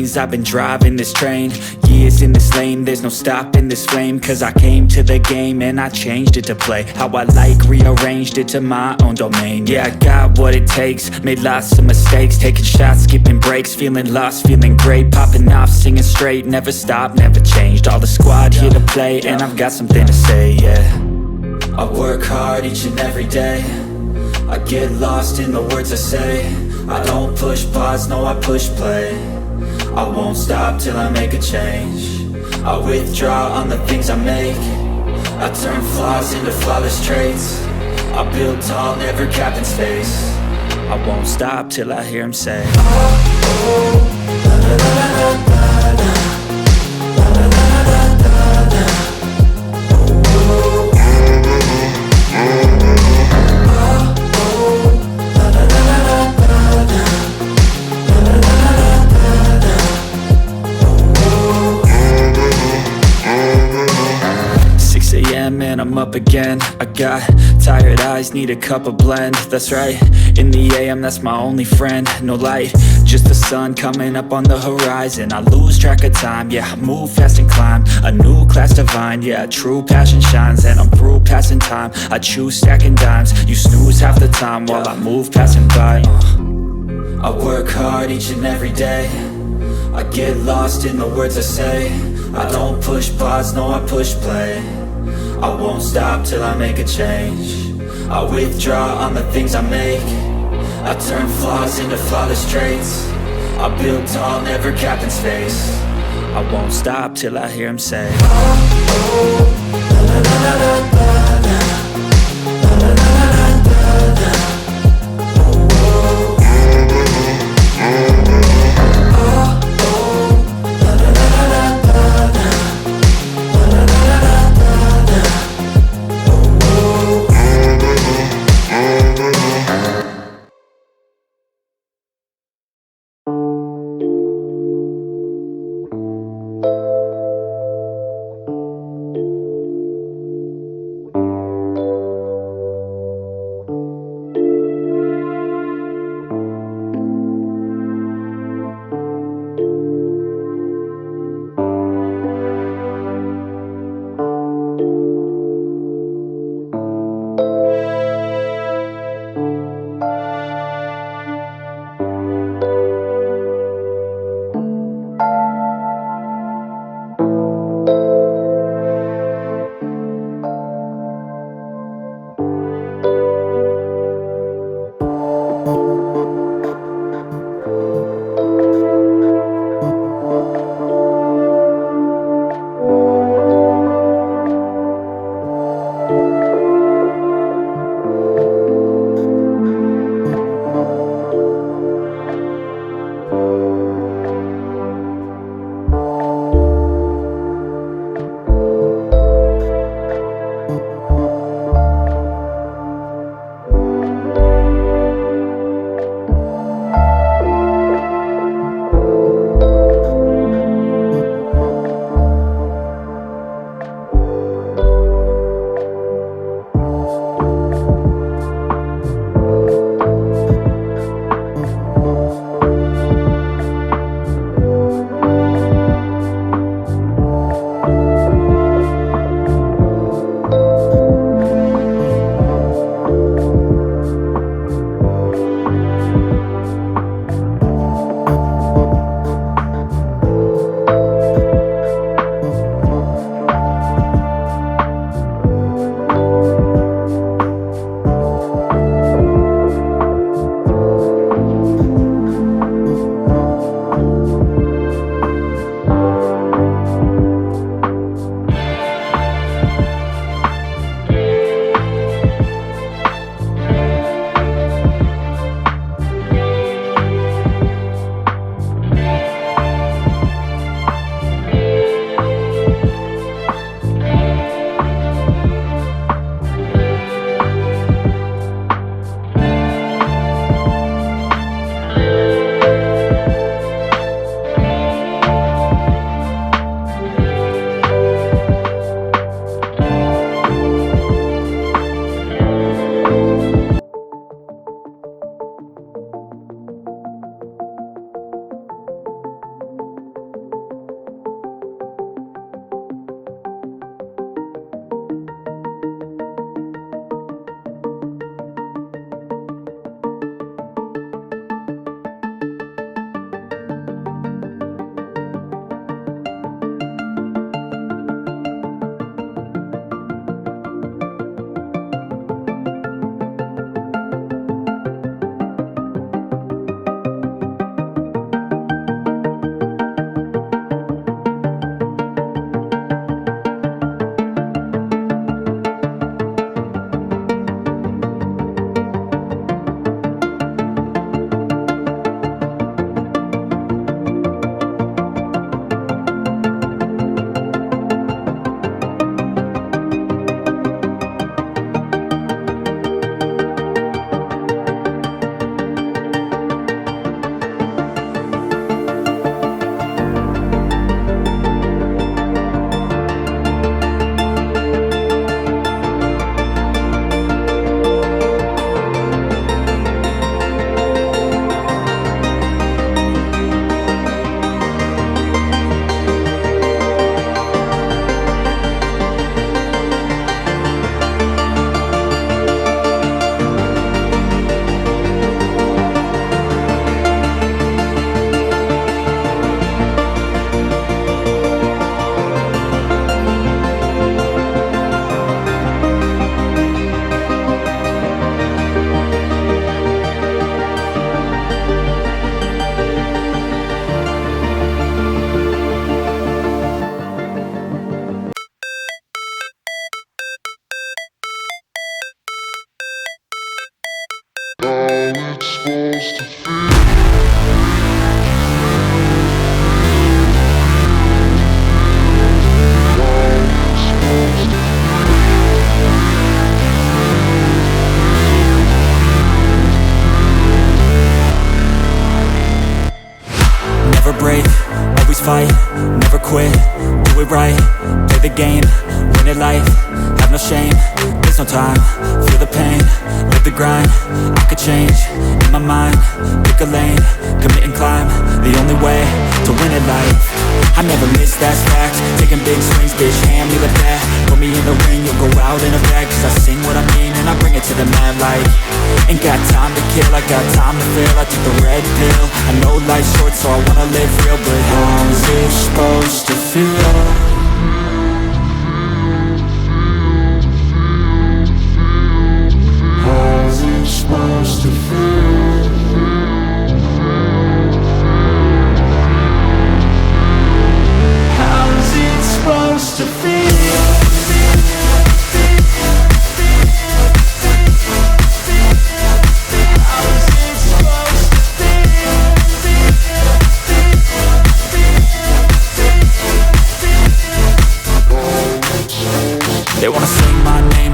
things. I've been driving this train, years in this lane. There's no stopping this flame, cause I came to the game and I changed it to play how I like, rearranged it to my own domain. Yeah, I got what it takes, made lots of mistakes, taking shots, skipping breaks, feeling lost, feeling great, popping off, singing straight, never stopped, never changed. All the squad here to play, and I've got something to say, yeah. I work hard each and every day, I get lost in the words I say. I don't push pause, no I push play. I won't stop till I make a change. I withdraw on the things I make. I turn flaws into flawless traits. I build tall, never capped in space. I won't stop till I hear him say, oh, oh, la la la la la la, la la la la la la, oh, oh, and I'm up again. I got tired eyes, need a cup of blend. That's right, in the AM, that's my only friend. No light, just the sun coming up on the horizon. I lose track of time, yeah, I move fast and climb a new class divine, yeah, true passion shines. And I'm through passing time, I choose stacking dimes. You snooze half the time while I move passing by. I work hard each and every day, I get lost in the words I say. I don't push pause, no I push play. I won't stop till I make a change. I withdraw on the things I make. I turn flaws into flawless traits. I build tall, never capped in space. I won't stop till I hear him say, oh, oh, la la la la la la, la la la la la la, oh, oh, oh, oh, la la la la la la, la la la la la. Never break, always fight, never quit, do it right, play the game, win it life, have no shame, there's no time, feel the pain, live the grind, I could change, in my mind, pick a lane, commit and climb, the only way to win at life. I never miss, that's fact, taking big swings, bitch, hand me the bat, put me in the ring, you'll go out in a bag, cause I sing what I mean and I bring it to the mad light. Ain't got time to kill, I got time to feel, I took the red pill, I know life's short so I wanna live real, but how's it supposed to feel? How's it supposed to feel? How's it supposed to feel? They wanna sing my name